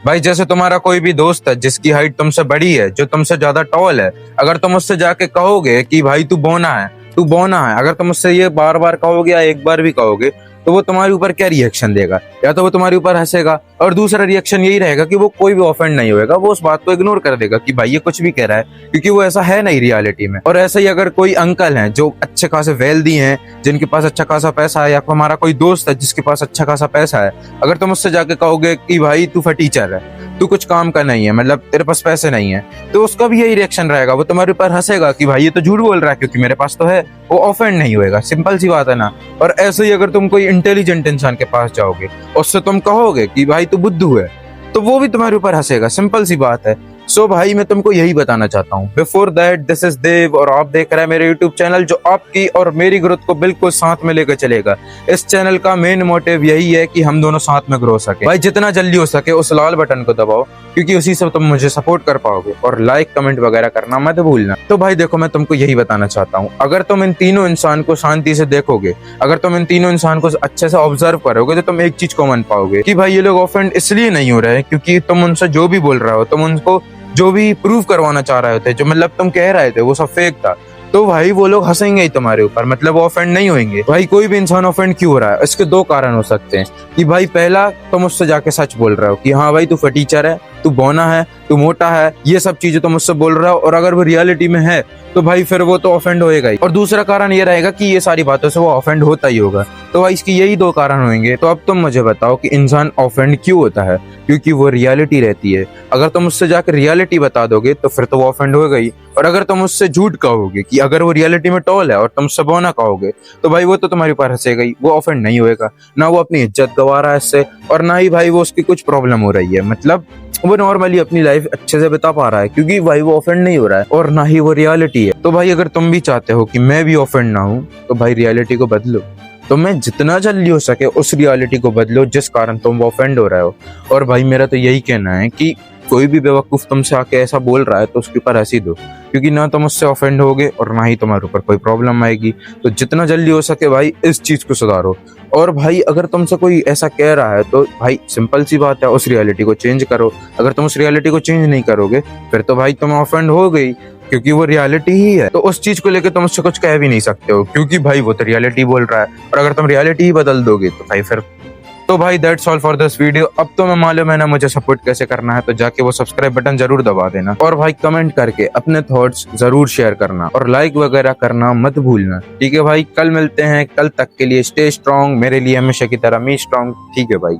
भाई जैसे तुम्हारा कोई भी दोस्त है जिसकी हाइट तुमसे बड़ी है, जो तुमसे ज्यादा टॉल है, अगर तुम उससे जाके कहोगे कि भाई तू बौना है, तू बौना है, अगर तुम उससे ये बार बार कहोगे या एक बार भी कहोगे, तो वो तुम्हारे ऊपर क्या रिएक्शन देगा? या तो वो तुम्हारे ऊपर हंसेगा, और दूसरा रिएक्शन यही रहेगा कि वो कोई भी ऑफेंड नहीं होएगा, वो उस बात को इग्नोर कर देगा कि भाई ये कुछ भी कह रहा है, क्योंकि वो ऐसा है नहीं रियलिटी में। और ऐसे ही अगर कोई अंकल हैं जो अच्छे खासे वेल्दी हैं, जिनके पास अच्छा खासा पैसा है, या हमारा कोई दोस्त है जिसके पास अच्छा खासा पैसा है, अगर तुम उससे जाके कहोगे कि भाई तू फटीचर है, तू कुछ काम का नहीं है, मतलब तेरे पास पैसे नहीं है, तो उसका भी यही रिएक्शन रहेगा, वो तुम्हारे ऊपर हंसेगा कि भाई ये तो झूठ बोल रहा है क्योंकि मेरे पास तो है। वो ऑफेंड नहीं होएगा, सिंपल सी बात है ना। और ऐसे ही अगर तुम कोई इंटेलिजेंट इंसान के पास जाओगे, उससे तुम कहोगे कि भाई तू बुद्धू है, तो वो भी तुम्हारे ऊपर हंसेगा, सिंपल सी बात है। सो भाई मैं तुमको यही बताना चाहता हूँ। बिफोर दैट, दिस इज देव और आप देख रहे हैं मेरे यूट्यूब चैनल, जो आपकी और मेरी ग्रोथ को बिल्कुल साथ में लेकर चलेगा। इस चैनल का मेन मोटिव यही है कि हम दोनों साथ में ग्रो सके। भाई जितना जल्दी हो सके उस लाल बटन को दबाओ, क्योंकि उसी से तुम मुझे सपोर्ट कर पाओगे, और लाइक कमेंट वगैरह करना मत भूलना। तो भाई देखो, मैं तुमको यही बताना चाहता हूँ, अगर तुम इन तीनों इंसान को शांति से देखोगे, अगर तुम इन तीनों इंसान को अच्छे से ऑब्जर्व करोगे, तो तुम एक चीज को मान पाओगे कि भाई ये लोग ऑफेंड इसलिए नहीं हो रहे क्योंकि तुम उनसे जो भी बोल रहे हो, तुम उनको जो भी प्रूव करवाना चाह रहे थे, जो मतलब तुम कह रहे थे, वो सब फेक था। तो भाई वो लोग हंसेंगे ही तुम्हारे ऊपर, मतलब वो ऑफेंड नहीं होंगे। भाई कोई भी इंसान ऑफेंड क्यों हो रहा है, इसके दो कारण हो सकते हैं। कि भाई पहला, तुम उससे जाके सच बोल रहे हो कि हाँ भाई तू फटीचर है, तू बौना है, तू मोटा है, ये सब चीजें तुम उससे बोल रहे हो, और अगर वो रियलिटी में है तो भाई फिर वो तो ऑफेंड होएगा ही। और दूसरा कारण ये रहेगा कि ये सारी बातों से वो ऑफेंड होता ही होगा। तो भाई इसकी यही दो कारण होंगे। तो अब तुम मुझे बताओ कि इंसान ऑफेंड क्यों होता है? क्योंकि वो रियलिटी रहती है। अगर तुम उससे जाकर रियलिटी बता दोगे तो फिर तो वो ऑफेंड होगा ही। और अगर तुम उससे झूठ कहोगे कि अगर वो रियलिटी में टॉल है और तुम उससे बौना कहोगे, तो भाई वो तो तुम्हारे ऊपर हंसेगा ही, वो ऑफेंड नहीं होएगा। ना वो अपनी इज्जत गवा रहा है इससे, और ना ही भाई वो उसकी कुछ प्रॉब्लम हो रही है, मतलब वो नॉर्मली अपनी लाइफ अच्छे से बिता पा रहा है, क्योंकि भाई वो ऑफेंड नहीं हो रहा है, और ना ही वो रियलिटी है। तो भाई अगर तुम भी चाहते हो कि मैं भी ऑफेंड ना हूं, तो भाई रियलिटी को बदलो। तो मैं जितना जल्दी हो सके उस रियलिटी को बदलो जिस कारण तुम ऑफेंड हो रहे हो। और भाई मेरा तो यही कहना है कि कोई भी बेवकूफ तुमसे आके ऐसा बोल रहा है तो उसके ऊपर हंसी दो, क्योंकि ना तुम उससे ऑफेंड होगे और ना ही तुम्हारे ऊपर कोई प्रॉब्लम आएगी। तो जितना जल्दी हो सके भाई इस चीज को सुधारो। और भाई अगर तुमसे कोई ऐसा कह रहा है तो भाई सिंपल सी बात है, उस रियलिटी को चेंज करो। अगर तुम उस रियलिटी को चेंज नहीं करोगे फिर तो भाई तुम ऑफेंड हो गई, क्योंकि वो रियलिटी ही है। तो उस चीज को लेकर तुम उससे कुछ कह भी नहीं सकते हो, क्योंकि भाई वो तो रियलिटी बोल रहा है। और अगर तुम रियलिटी ही बदल दोगे तो भाई फिर तो भाई that's all for this video. अब तो मैं मालूम है ना मुझे सपोर्ट कैसे करना है, तो जाके वो सब्सक्राइब बटन जरूर दबा देना, और भाई कमेंट करके अपने थॉट्स जरूर शेयर करना, और लाइक वगैरह करना मत भूलना। ठीक है भाई, कल मिलते हैं। कल तक के लिए स्टे स्ट्रांग, मेरे लिए हमेशा की तरह मी स्ट्रांग। ठीक है भाई।